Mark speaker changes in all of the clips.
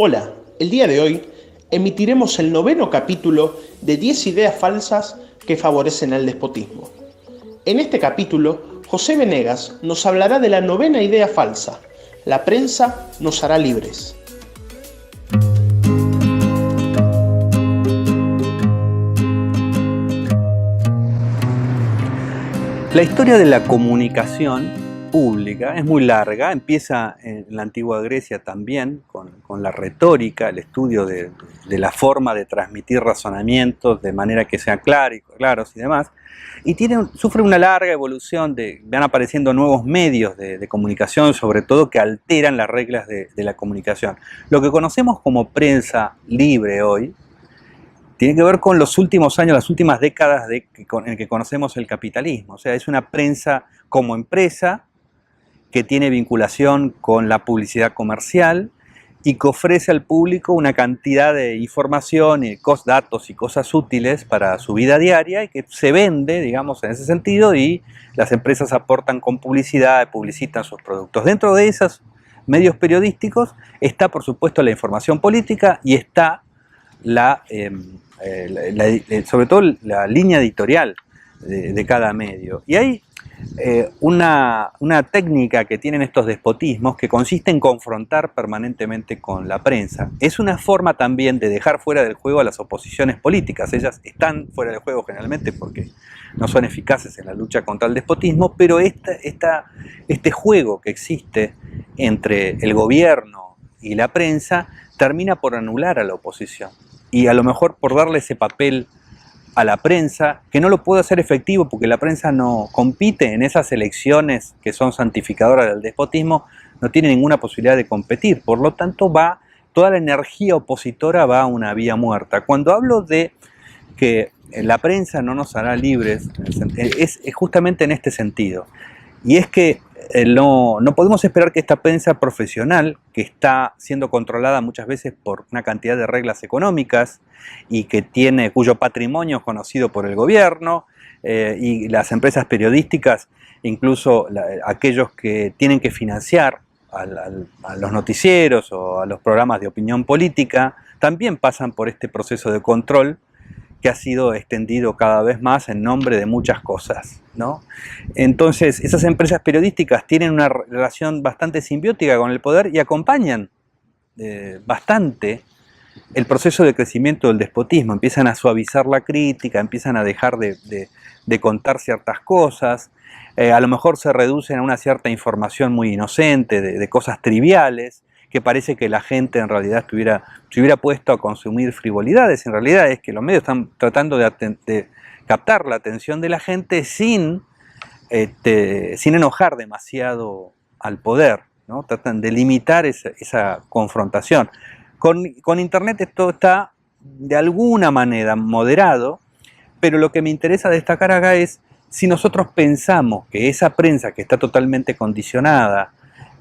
Speaker 1: Hola, el día de hoy emitiremos el noveno capítulo de 10 ideas falsas que favorecen al despotismo. En este capítulo, José Venegas nos hablará de la novena idea falsa: la prensa nos hará libres.
Speaker 2: La historia de la comunicación pública es muy larga, empieza en la antigua Grecia también con la retórica, el estudio de la forma de transmitir razonamientos de manera que sean claros y demás, y sufre una larga evolución, van apareciendo nuevos medios de comunicación, sobre todo que alteran las reglas de la comunicación. Lo que conocemos como prensa libre hoy tiene que ver con los últimos años, las últimas décadas en que conocemos el capitalismo. O sea, es una prensa como empresa que tiene vinculación con la publicidad comercial y que ofrece al público una cantidad de información y datos y cosas útiles para su vida diaria y que se vende, digamos, en ese sentido, y las empresas aportan con publicidad, publicitan sus productos. Dentro de esos medios periodísticos está, por supuesto, la información política y está sobre todo la línea editorial de cada medio. Y hay una técnica que tienen estos despotismos que consiste en confrontar permanentemente con la prensa. Es una forma también de dejar fuera del juego a las oposiciones políticas. Ellas están fuera del juego generalmente porque no son eficaces en la lucha contra el despotismo, pero este juego que existe entre el gobierno y la prensa termina por anular a la oposición y a lo mejor por darle ese papel a la prensa, que no lo puede hacer efectivo porque la prensa no compite en esas elecciones que son santificadoras del despotismo, no tiene ninguna posibilidad de competir, por lo tanto toda la energía opositora va a una vía muerta. Cuando hablo de que la prensa no nos hará libres, es justamente en este sentido, y es que no podemos esperar que esta prensa profesional, que está siendo controlada muchas veces por una cantidad de reglas económicas y cuyo patrimonio es conocido por el gobierno, y las empresas periodísticas, incluso aquellos que tienen que financiar a los noticieros o a los programas de opinión política, también pasan por este proceso de control que ha sido extendido cada vez más en nombre de muchas cosas, ¿no? Entonces, esas empresas periodísticas tienen una relación bastante simbiótica con el poder y acompañan bastante el proceso de crecimiento del despotismo. Empiezan a suavizar la crítica, empiezan a dejar de contar ciertas cosas, a lo mejor se reducen a una cierta información muy inocente, de cosas triviales, que parece que la gente en realidad se hubiera puesto a consumir frivolidades. En realidad es que los medios están tratando de captar la atención de la gente sin enojar demasiado al poder, ¿no? Tratan de limitar esa confrontación. Con Internet esto está de alguna manera moderado, pero lo que me interesa destacar acá es si nosotros pensamos que esa prensa que está totalmente condicionada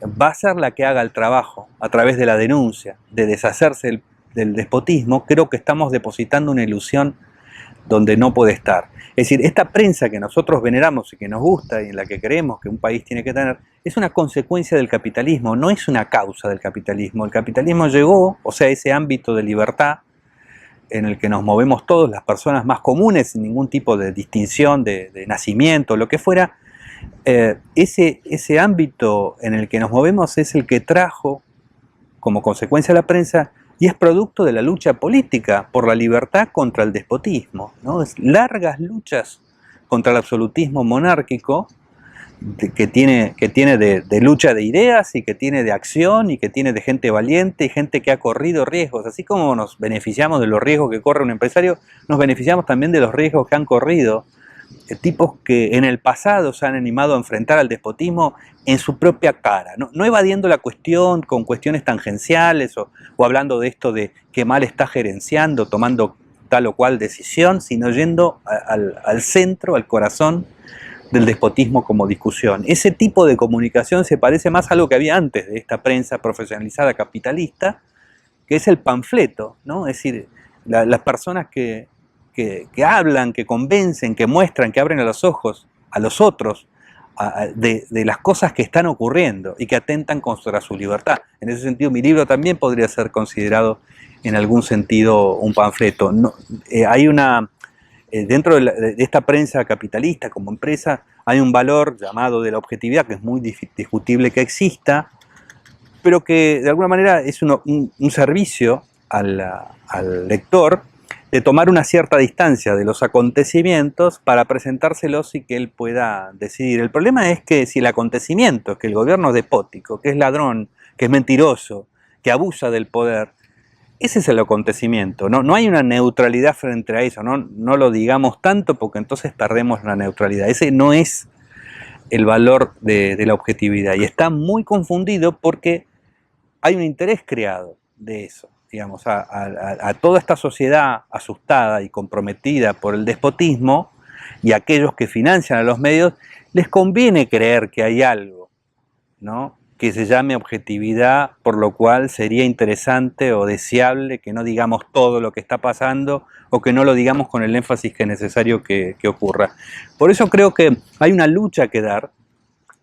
Speaker 2: va a ser la que haga el trabajo a través de la denuncia, de deshacerse del despotismo, creo que estamos depositando una ilusión donde no puede estar. Es decir, esta prensa que nosotros veneramos y que nos gusta y en la que creemos que un país tiene que tener, es una consecuencia del capitalismo, no es una causa del capitalismo. El capitalismo llegó, o sea, ese ámbito de libertad en el que nos movemos todos, las personas más comunes, sin ningún tipo de distinción de nacimiento, lo que fuera. Ese ámbito en el que nos movemos es el que trajo como consecuencia la prensa y es producto de la lucha política por la libertad contra el despotismo, ¿no? Largas luchas contra el absolutismo monárquico que tiene de lucha de ideas y que tiene de acción y que tiene de gente valiente y gente que ha corrido riesgos. Así como nos beneficiamos de los riesgos que corre un empresario, nos beneficiamos también de los riesgos que han corrido tipos que en el pasado se han animado a enfrentar al despotismo en su propia cara, no evadiendo la cuestión con cuestiones tangenciales o hablando de esto de qué mal está gerenciando, tomando tal o cual decisión, sino yendo al centro, al corazón del despotismo como discusión. Ese tipo de comunicación se parece más a algo que había antes de esta prensa profesionalizada capitalista, que es el panfleto, ¿no? Es decir, las personas que hablan, que convencen, que muestran, que abren a los ojos a los otros de las cosas que están ocurriendo y que atentan contra su libertad. En ese sentido, mi libro también podría ser considerado en algún sentido un panfleto. No, hay dentro de esta prensa capitalista como empresa, hay un valor llamado de la objetividad que es muy discutible que exista, pero que de alguna manera es un servicio al lector de tomar una cierta distancia de los acontecimientos para presentárselos y que él pueda decidir. El problema es que si el acontecimiento es que el gobierno es despótico, que es ladrón, que es mentiroso, que abusa del poder, ese es el acontecimiento. No hay una neutralidad frente a eso, no lo digamos tanto porque entonces perdemos la neutralidad. Ese no es el valor de la objetividad y está muy confundido porque hay un interés creado de eso. Digamos, a toda esta sociedad asustada y comprometida por el despotismo y a aquellos que financian a los medios, les conviene creer que hay algo, ¿no?, que se llame objetividad, por lo cual sería interesante o deseable que no digamos todo lo que está pasando o que no lo digamos con el énfasis que es necesario que ocurra. Por eso creo que hay una lucha que dar,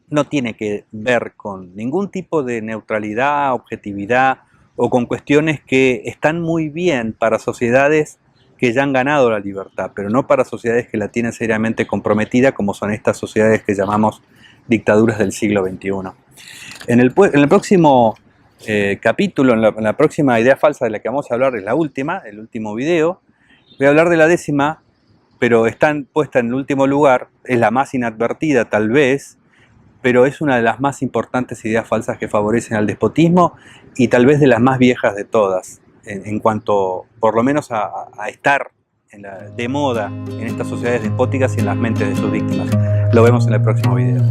Speaker 2: no tiene que ver con ningún tipo de neutralidad, objetividad, o con cuestiones que están muy bien para sociedades que ya han ganado la libertad, pero no para sociedades que la tienen seriamente comprometida, como son estas sociedades que llamamos dictaduras del siglo XXI. En el próximo capítulo, en la próxima idea falsa de la que vamos a hablar, es la última, el último video, voy a hablar de la 10ª, pero está puesta en el último lugar, es la más inadvertida tal vez, pero es una de las más importantes ideas falsas que favorecen al despotismo y tal vez de las más viejas de todas, en cuanto por lo menos a estar de moda en estas sociedades despóticas y en las mentes de sus víctimas. Lo vemos en el próximo video.